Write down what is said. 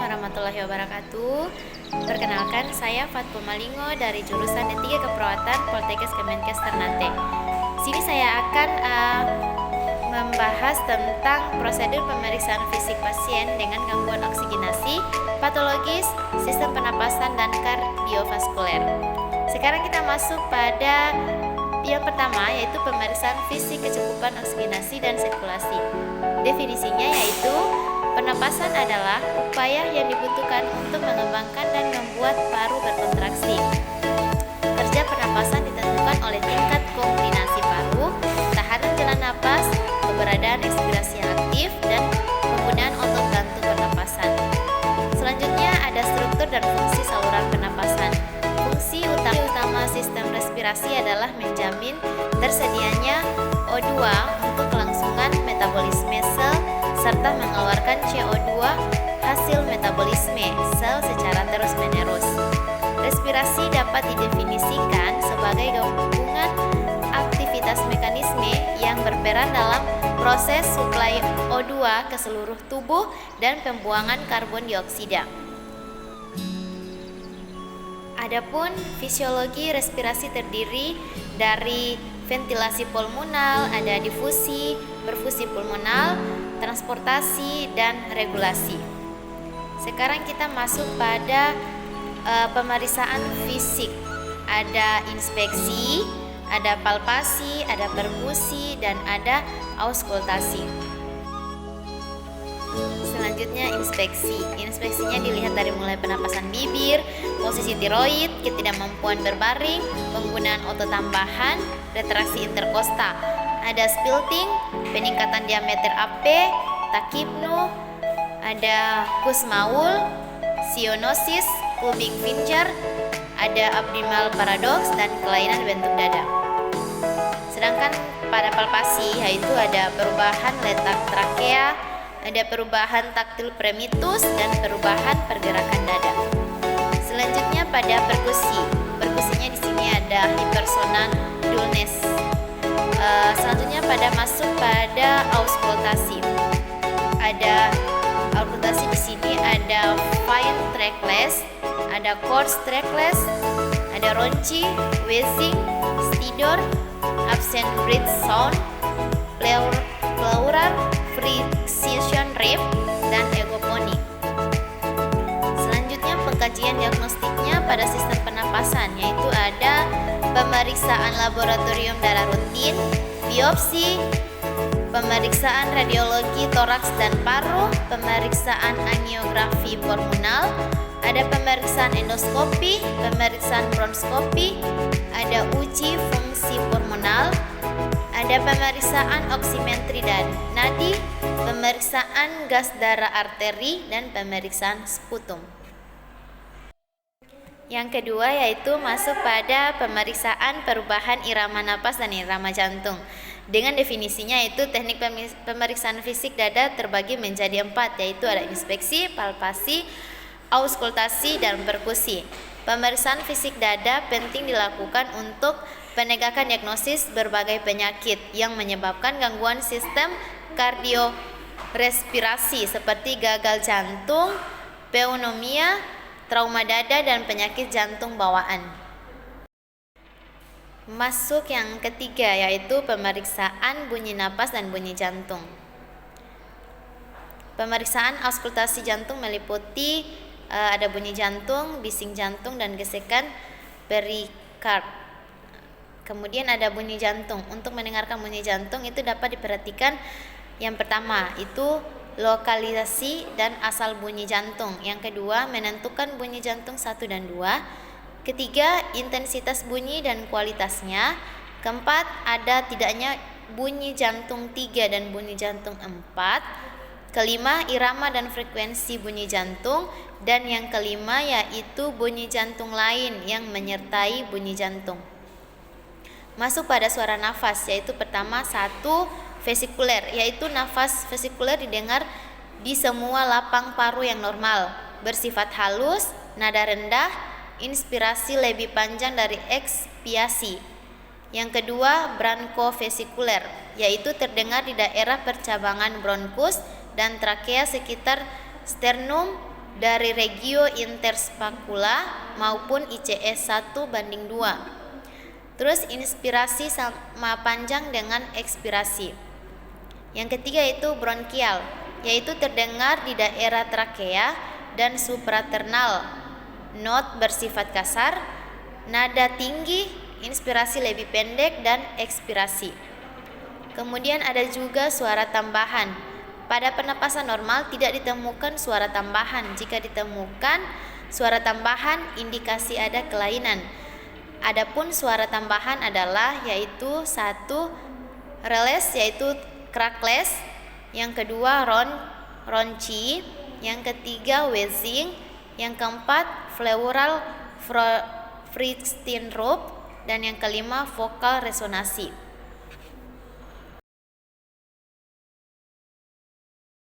warahmatullahi wabarakatuh. Perkenalkan, saya Fatpo Malingo dari jurusan D3 Keperawatan Poltekkes Kemenkes Ternate. Sini saya akan membahas tentang prosedur pemeriksaan fisik pasien dengan gangguan oksigenasi, patologis, sistem pernapasan, dan kardiovaskuler. Sekarang kita masuk pada yang pertama, yaitu pemeriksaan fisik kecukupan oksigenasi dan sirkulasi. Definisinya yaitu pernapasan adalah upaya yang dibutuhkan untuk mengembangkan dan membuat paru berkontraksi. Kerja pernapasan ditentukan oleh tingkat koordinasi paru, tahanan jalan napas, keberadaan respirasi aktif, dan penggunaan otot bantu pernapasan. Selanjutnya ada struktur dan fungsi saluran pernapasan. Fungsi utama sistem respirasi adalah menjamin tersedianya O2 untuk kelangsungan metabolisme sel serta mengeluarkan CO2 hasil metabolisme sel secara terus-menerus. Respirasi dapat didefinisikan sebagai gabungan aktivitas mekanisme yang berperan dalam proses suplai O2 ke seluruh tubuh dan pembuangan karbon dioksida. Adapun fisiologi respirasi terdiri dari ventilasi pulmonal, ada difusi, perfusi pulmonal, transportasi, dan regulasi. Sekarang kita masuk pada pemeriksaan fisik. Ada inspeksi, ada palpasi, ada perkusi, dan ada auskultasi. Selanjutnya inspeksi. Inspeksinya dilihat dari mulai penapasan bibir, posisi tiroid, ketidakmampuan berbaring, penggunaan otot tambahan, retraksi interkosta. Ada spilting, peningkatan diameter AP, tachypno, ada Kussmaul, cyanosis, Kubing Finger, ada abdominal paradox, dan kelainan bentuk dada. Sedangkan pada palpasi yaitu ada perubahan letak trakea, ada perubahan taktil premitus, dan perubahan pergerakan dada. Selanjutnya pada perkusi. Perkusinya di sini ada hypersonan dullness. Selanjutnya masuk pada auskultasi. Ada auskultasi di sini ada fine trackless, ada coarse trackless, ada raunchy, wheezing, stridor, absent breath sound, pleural friction rate, dan egophonic. Selanjutnya pengkajian diagnostiknya pada sistem pernapasan, yaitu ada pemeriksaan laboratorium darah rutin, biopsi, pemeriksaan radiologi toraks dan paru, pemeriksaan angiografi pulmonal, ada pemeriksaan endoskopi, pemeriksaan bronkoskopi, ada uji fungsi pulmonal, ada pemeriksaan oksimetri dan nadi, pemeriksaan gas darah arteri, dan pemeriksaan sputum. Yang kedua yaitu masuk pada pemeriksaan perubahan irama napas dan irama jantung. Dengan definisinya yaitu teknik pemeriksaan fisik dada terbagi menjadi 4, yaitu ada inspeksi, palpasi, auskultasi, dan perkusi. Pemeriksaan fisik dada penting dilakukan untuk penegakan diagnosis berbagai penyakit yang menyebabkan gangguan sistem kardiorespirasi seperti gagal jantung, pneumonia, trauma dada, dan penyakit jantung bawaan. Masuk yang ketiga yaitu pemeriksaan bunyi napas dan bunyi jantung. Pemeriksaan auskultasi jantung meliputi ada bunyi jantung, bising jantung, dan gesekan perikard. Kemudian ada bunyi jantung. Untuk mendengarkan bunyi jantung itu dapat diperhatikan yang pertama itu lokalisasi dan asal bunyi jantung. Yang kedua menentukan bunyi jantung 1 dan 2. Ketiga intensitas bunyi dan kualitasnya. Keempat ada tidaknya bunyi jantung 3 dan bunyi jantung 4. Kelima, irama dan frekuensi bunyi jantung. Dan yang kelima yaitu bunyi jantung lain yang menyertai bunyi jantung. Masuk pada suara nafas, yaitu pertama 1 vesikuler, yaitu nafas vesikuler didengar di semua lapang paru yang normal, bersifat halus, nada rendah, inspirasi lebih panjang dari ekspiasi. Yang kedua bronchovesikuler, yaitu terdengar di daerah percabangan bronkus dan trakea sekitar sternum dari regio interspacula maupun ICS 1:2. Terus inspirasi sama panjang dengan ekspirasi. Yang ketiga itu bronkial, yaitu terdengar di daerah trakea dan supraternal. Not bersifat kasar, nada tinggi, inspirasi lebih pendek dan ekspirasi. Kemudian ada juga suara tambahan. Pada pernapasan normal tidak ditemukan suara tambahan. Jika ditemukan suara tambahan, indikasi ada kelainan. Adapun suara tambahan adalah yaitu 1 reles yaitu crackles, yang kedua ronchi, yang ketiga wheezing, yang keempat pleural Fritzenroep, dan yang kelima vokal resonansi.